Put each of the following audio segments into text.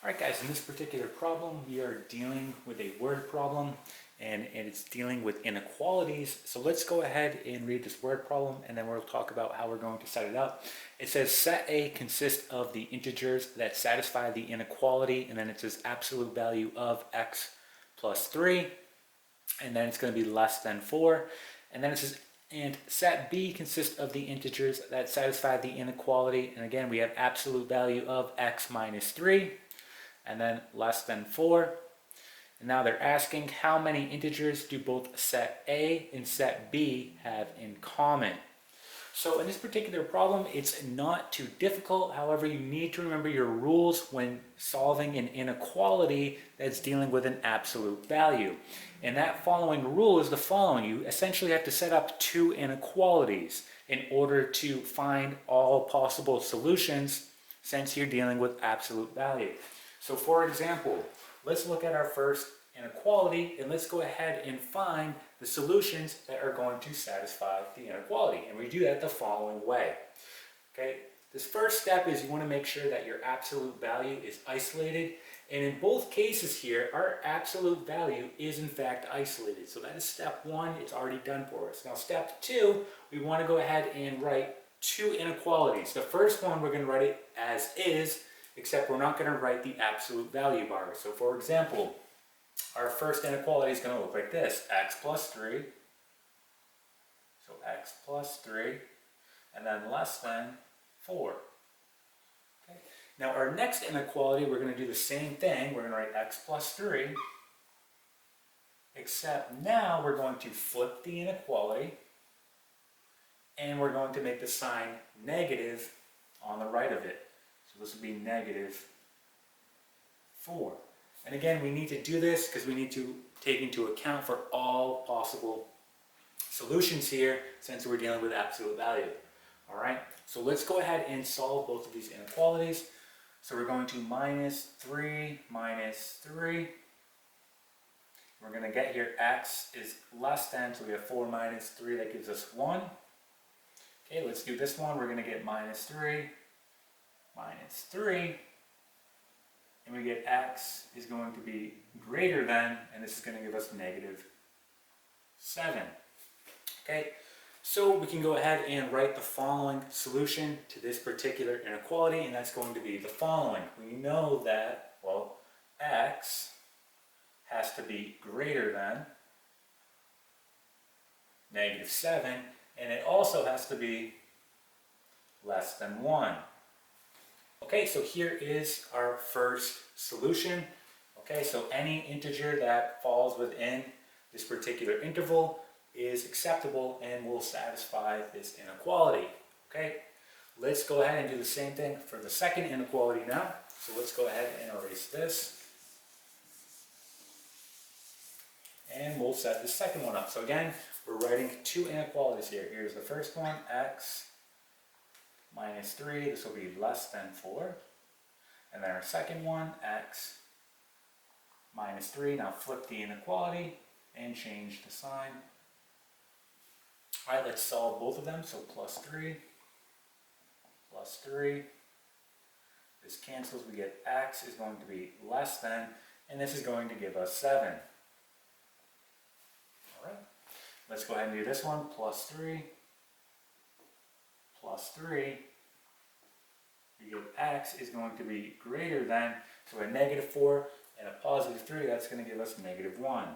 Alright guys, in this particular problem we are dealing with a word problem and it's dealing with inequalities. So let's go ahead and read this word problem and then we'll talk about how we're going to set it up. It says set A consists of the integers that satisfy the inequality, and then it says absolute value of x plus 3, and then it's going to be less than 4, and then it says and set B consists of the integers that satisfy the inequality, and again we have absolute value of x minus 3 and then less than 4. And now they're asking how many integers do both set A and set B have in common. So in this particular problem, it's not too difficult. However, you need to remember your rules when solving an inequality that's dealing with an absolute value. And that following rule is the following. You essentially have to set up two inequalities in order to find all possible solutions since you're dealing with absolute value. So for example, let's look at our first inequality and let's go ahead and find the solutions that are going to satisfy the inequality. And we do that the following way. Okay, this first step is you want to make sure that your absolute value is isolated. And in both cases here, our absolute value is in fact isolated. So that is step one, it's already done for us. Now step two, we want to go ahead and write two inequalities. The first one, we're going to write it as is, except we're not going to write the absolute value bar. So for example, our first inequality is going to look like this, x plus 3, so x plus 3, and then less than 4. Okay. Now our next inequality, we're going to do the same thing, we're going to write x plus 3, except now we're going to flip the inequality, and we're going to make the sign negative on the right of it. So this would be negative 4. And again, we need to do this because we need to take into account for all possible solutions here since we're dealing with absolute value. All right, so let's go ahead and solve both of these inequalities. So we're going to minus 3 minus 3. We're going to get here x is less than, so we have 4 minus 3, that gives us 1. Okay, let's do this one. We're going to get minus 3 minus 3, and we get x is going to be greater than, and this is going to give us negative 7. Okay, so we can go ahead and write the following solution to this particular inequality, and that's going to be the following. We know that, well, x has to be greater than negative 7, and it also has to be less than 1. Okay, so here is our first solution. Okay, so any integer that falls within this particular interval is acceptable and will satisfy this inequality. Okay, let's go ahead and do the same thing for the second inequality now. So let's go ahead and erase this. And we'll set the second one up. So again, we're writing two inequalities here. Here's the first one, x minus 3, this will be less than 4. And then our second one, x minus 3. Now flip the inequality and change the sign. Alright, let's solve both of them. So plus 3, plus 3. This cancels, we get x is going to be less than, and this is going to give us 7. Alright, let's go ahead and do this one, plus 3. Plus 3, you get x is going to be greater than, so a negative 4 and a positive 3, that's going to give us negative 1.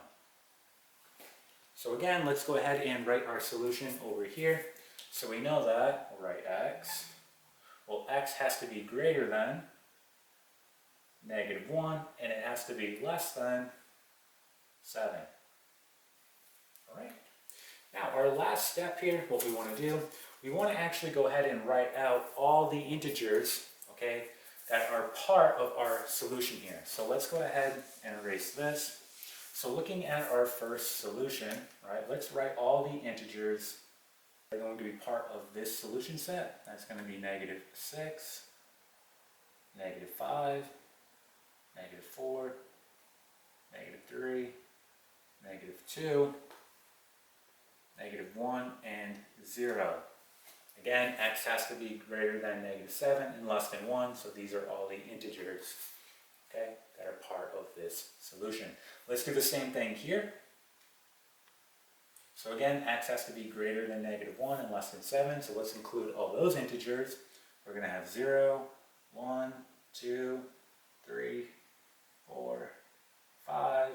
So again, let's go ahead and write our solution over here. So we know that, we'll write x, well x has to be greater than negative 1, and it has to be less than 7. Alright, now our last step here, what we want to do, we want to actually go ahead and write out all the integers, okay, that are part of our solution here. So let's go ahead and erase this. So looking at our first solution, right, let's write all the integers that are going to be part of this solution set. That's going to be negative 6, negative 5, negative 4, negative 3, negative 2, negative 1, and 0. Again, x has to be greater than negative 7 and less than 1, so these are all the integers. okay, that are part of this solution. Let's do the same thing here. So again, x has to be greater than -1 and less than 7, so let's include all those integers. We're going to have 0, 1, 2, 3, 4, 5,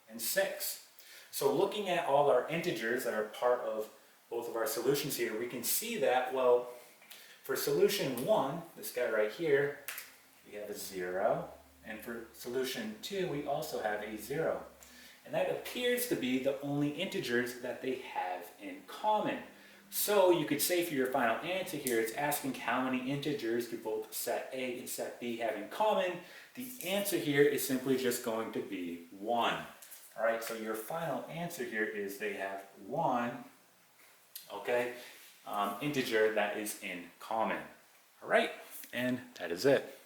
and 6. So looking at all our integers that are part of both of our solutions here, we can see that, well, for solution 1, this guy right here, we have a 0, and for solution 2, we also have a 0. And that appears to be the only integers that they have in common. So you could say for your final answer here, it's asking how many integers do both set A and set B have in common. The answer here is simply just going to be 1. All right, so your final answer here is they have 1, okay, integer that is in common. All right, and that is it.